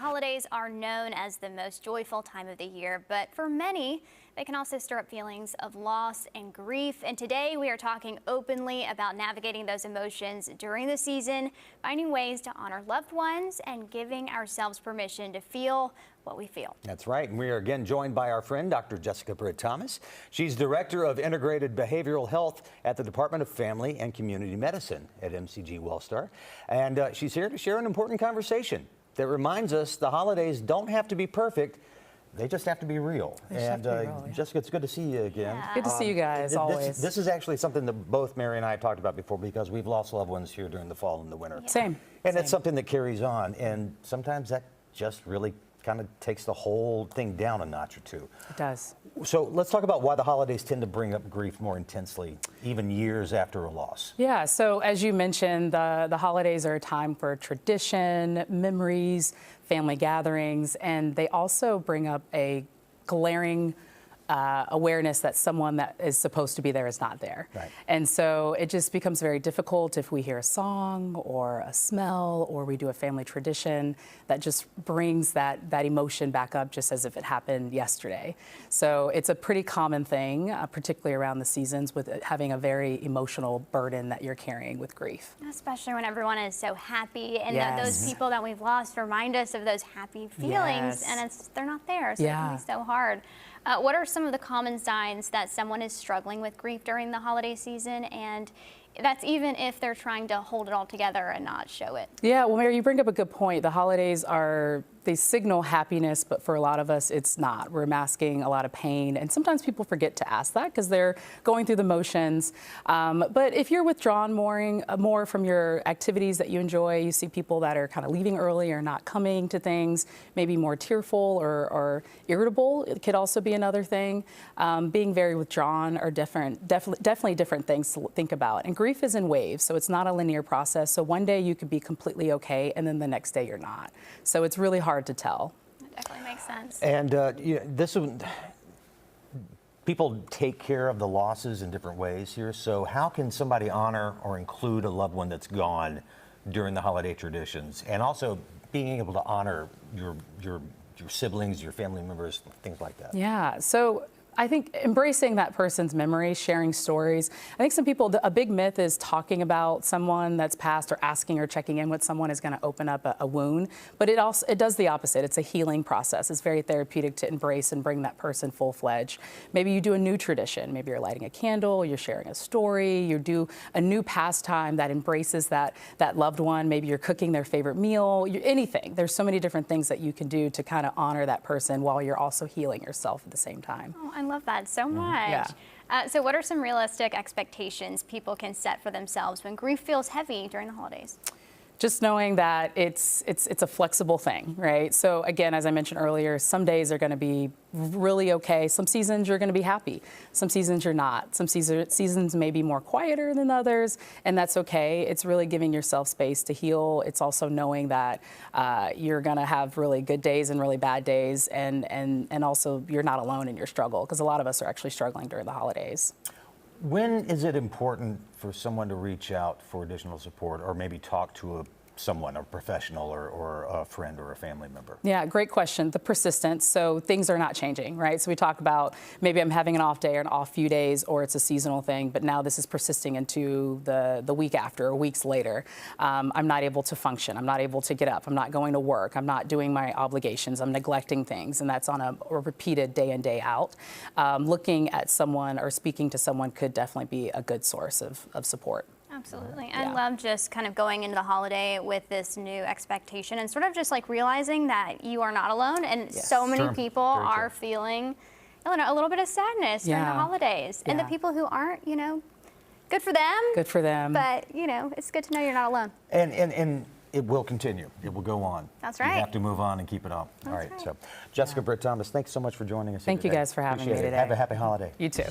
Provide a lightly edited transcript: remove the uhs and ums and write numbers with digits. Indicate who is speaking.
Speaker 1: holidays are known as the most joyful time of the year, but for many, they can also stir up feelings of loss and grief. And today we are talking openly about navigating those emotions during the season, finding ways to honor loved ones, and giving ourselves permission to feel what we feel.
Speaker 2: That's right. And we are again joined by our friend, Dr. Jessica Britt Thomas. She's Director of Integrated Behavioral Health at the Department of Family and Community Medicine at MCG Wellstar. And she's here to share an important conversation that reminds us the holidays don't have to be perfect. They just have to be real. Jessica, it's good to see you again.
Speaker 1: Yeah.
Speaker 3: Good to see you guys, always.
Speaker 2: This is actually something that both Mary and I have talked about before because we've lost loved ones here during the fall and the winter.
Speaker 1: Yeah.
Speaker 3: Same.
Speaker 2: And it's something that carries on. And sometimes that just really kind of takes the whole thing down a notch or two.
Speaker 3: It does.
Speaker 2: So let's talk about why the holidays tend to bring up grief more intensely, even years after a loss.
Speaker 3: Yeah, so as you mentioned, the holidays are a time for tradition, memories, family gatherings, and they also bring up a glaring awareness that someone that is supposed to be there is not there.
Speaker 2: Right.
Speaker 3: And so it just becomes very difficult if we hear a song or a smell or we do a family tradition that just brings that emotion back up just as if it happened yesterday. So it's a pretty common thing, particularly around the seasons, with having a very emotional burden that you're carrying with grief.
Speaker 1: Especially when everyone is so happy, and
Speaker 3: Yes.
Speaker 1: those people that we've lost remind us of those happy feelings,
Speaker 3: Yes.
Speaker 1: and they're not there, so it
Speaker 3: Yeah.
Speaker 1: can be so hard. What are some of the common signs that someone is struggling with grief during the holiday season? And that's even if they're trying to hold it all together and not show it.
Speaker 3: Yeah, well, Mary, you bring up a good point. The holidays they signal happiness, but for a lot of us, it's not. We're masking a lot of pain, and sometimes people forget to ask that because they're going through the motions. But if you're withdrawn more from your activities that you enjoy, you see people that are kind of leaving early or not coming to things, maybe more tearful or irritable. It could also be another thing. Being very withdrawn are definitely different things to think about. And grief is in waves, so it's not a linear process. So one day you could be completely okay, and then the next day you're not. So it's really hard to tell.
Speaker 1: That definitely makes sense.
Speaker 2: And people take care of the losses in different ways here. So how can somebody honor or include a loved one that's gone during the holiday traditions, and also being able to honor your siblings, your family members, things like that?
Speaker 3: Yeah, so I think embracing that person's memory, sharing stories. I think some people, a big myth is talking about someone that's passed or asking or checking in with someone is going to open up a wound, but it does the opposite. It's a healing process. It's very therapeutic to embrace and bring that person full-fledged. Maybe you do a new tradition. Maybe you're lighting a candle, you're sharing a story, you do a new pastime that embraces that loved one. Maybe you're cooking their favorite meal, anything. There's so many different things that you can do to kind of honor that person while you're also healing yourself at the same time.
Speaker 1: Oh, I love that so much.
Speaker 3: Yeah.
Speaker 1: So what are some realistic expectations people can set for themselves when grief feels heavy during the holidays?
Speaker 3: Just knowing that it's a flexible thing, right? So again, as I mentioned earlier, some days are going to be really okay. Some seasons you're going to be happy. Some seasons you're not. Some seasons may be more quieter than others, and that's okay. It's really giving yourself space to heal. It's also knowing that you're going to have really good days and really bad days, and also you're not alone in your struggle, because a lot of us are actually struggling during the holidays.
Speaker 2: When is it important for someone to reach out for additional support, or maybe talk to someone, a professional or a friend or a family member?
Speaker 3: Yeah, great question. The persistence. So things are not changing, right? So we talk about maybe I'm having an off day or an off few days, or it's a seasonal thing, but now this is persisting into the week after or weeks later. I'm not able to function. I'm not able to get up. I'm not going to work. I'm not doing my obligations. I'm neglecting things, and that's on a repeated day in, day out. Looking at someone or speaking to someone could definitely be a good source of support.
Speaker 1: Absolutely.
Speaker 3: Yeah.
Speaker 1: I love just kind of going into the holiday with this new expectation and sort of just like realizing that you are not alone, and
Speaker 3: Yes.
Speaker 1: so many
Speaker 2: Sure.
Speaker 1: people
Speaker 2: Very
Speaker 1: are
Speaker 2: true.
Speaker 1: feeling a little bit of sadness during the
Speaker 3: Yeah.
Speaker 1: holidays. And the
Speaker 3: Yeah.
Speaker 1: people who aren't, good for them.
Speaker 3: Good for them.
Speaker 1: But, it's good to know you're not alone.
Speaker 2: And it will continue. It will go on.
Speaker 1: That's
Speaker 2: You
Speaker 1: right.
Speaker 2: have to move on and keep it up. All right.
Speaker 1: right.
Speaker 2: So, Jessica Britt Thomas, thanks so much for joining us.
Speaker 3: Thank you
Speaker 2: today.
Speaker 3: guys for having me
Speaker 2: Appreciate it.
Speaker 3: today.
Speaker 2: Have a happy holiday.
Speaker 3: You too.